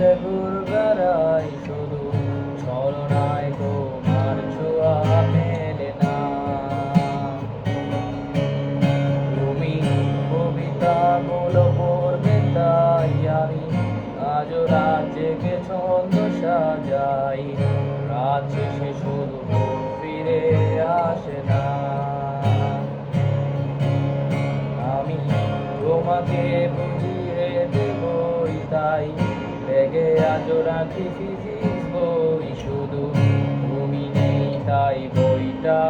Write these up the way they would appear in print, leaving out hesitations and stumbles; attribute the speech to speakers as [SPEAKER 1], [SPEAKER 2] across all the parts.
[SPEAKER 1] চোখে ঘুর বেড়াই শুধু ছলনায় তোমার ছোঁয়া মেলে না। তুমি কবিতাগুলো পড়বে তাই আমি আজও রাত জেগে ছন্দ সাজাই। রাত শেষে শুধু ভোর ফিরে আসে না। আমি তোমাকে বুঝিয়ে দেবই তাই ব্যাগে আজও রাখি ফিজিক্স বই। শুধু তুমি নেই তাই বইটা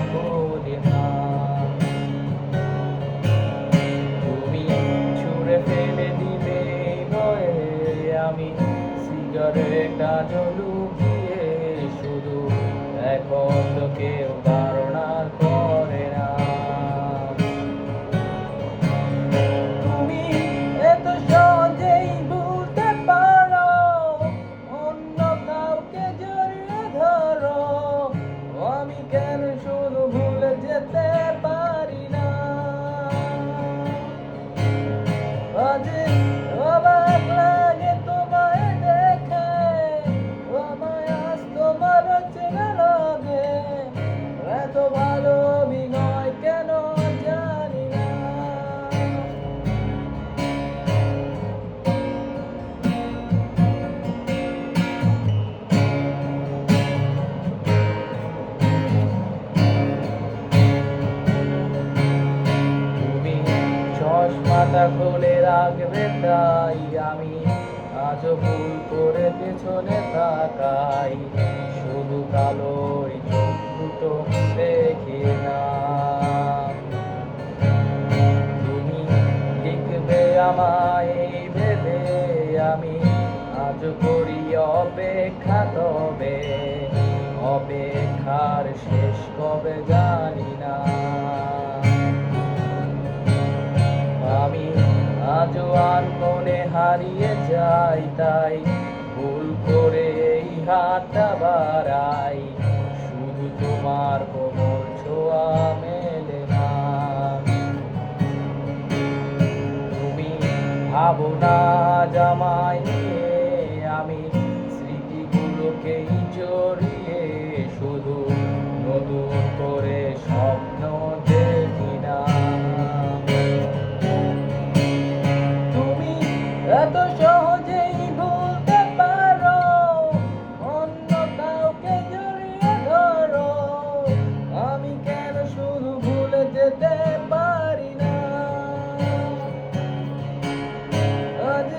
[SPEAKER 1] খুলি না। তুমি ছুঁড়ে ফেলে দিলে এই ভয়ে আমি সিগারেট আজও লুকিয়ে। শুধু এখন তো কেউ ধারণা করে না। তুমি এত সহজেই ভুলতে পারো, অন্য কাউকে জড়িয়ে ধরো। আমি কেন শুধু ভুলে যেতে পারি না? আজ অবাক লাগে তোমায় দেখে, আমায় আজ তোমার চেনা লাগে। এত ভালো অভিনয় কেন জানি না। তুমি চশমাটা খুলে রাখবে তাই আমি আজও ভুল করে পেছনে তাকাই। শুধু কালোই চোখ দুটো দেখি না। তুমি দেখবে আমায় এই ভেবে আমি আজও করি অপেক্ষা। তবে অপেক্ষার শেষ কবে জানি না। আমি আজও আনমনে হারিয়ে যাই তাই ভুল করে এই হাতটা বাড়াই। শুধু তোমার কোমল ছোঁয়া মেলে না। তুমি ভাবো না জামাই নিয়ে আমি স্মৃতিগুলোকেই জড়িয়ে। শুধু নতুন করে স্বপ্ন দেখি না। তুমি এত সহজেই ভুলতে পারো, অন্য কাউকে জড়িয়ে ধরো। আমি কেন শুধু ভুলে যেতে পারি না? আজ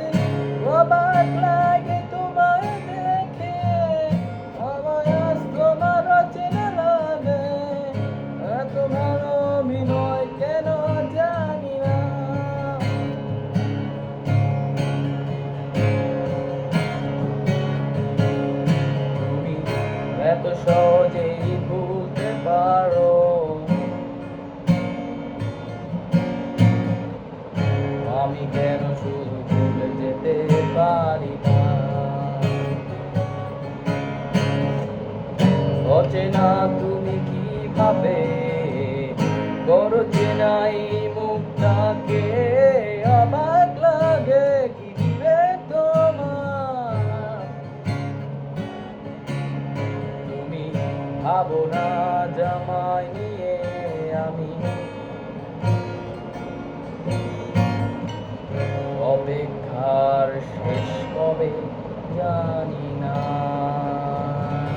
[SPEAKER 1] অবাক লাগে তোমায় দেখে, আমায় আজ তোমার চেনা লাগে। এত ভালো অভিনয় কেন জানি না। তুমি এত সহজেই ভুলতে পারো, আমি কেন শুধু ভুলে যেতে পারি না। অচেনা তুমি কিভাবে করো চেনা এই মুখটাকে। অবাক লাগে কি বিবেক তোমার। তুমি ভাবো না জামাই নিয়ে আমি অপেক্ষার শেষ কবে জানি না।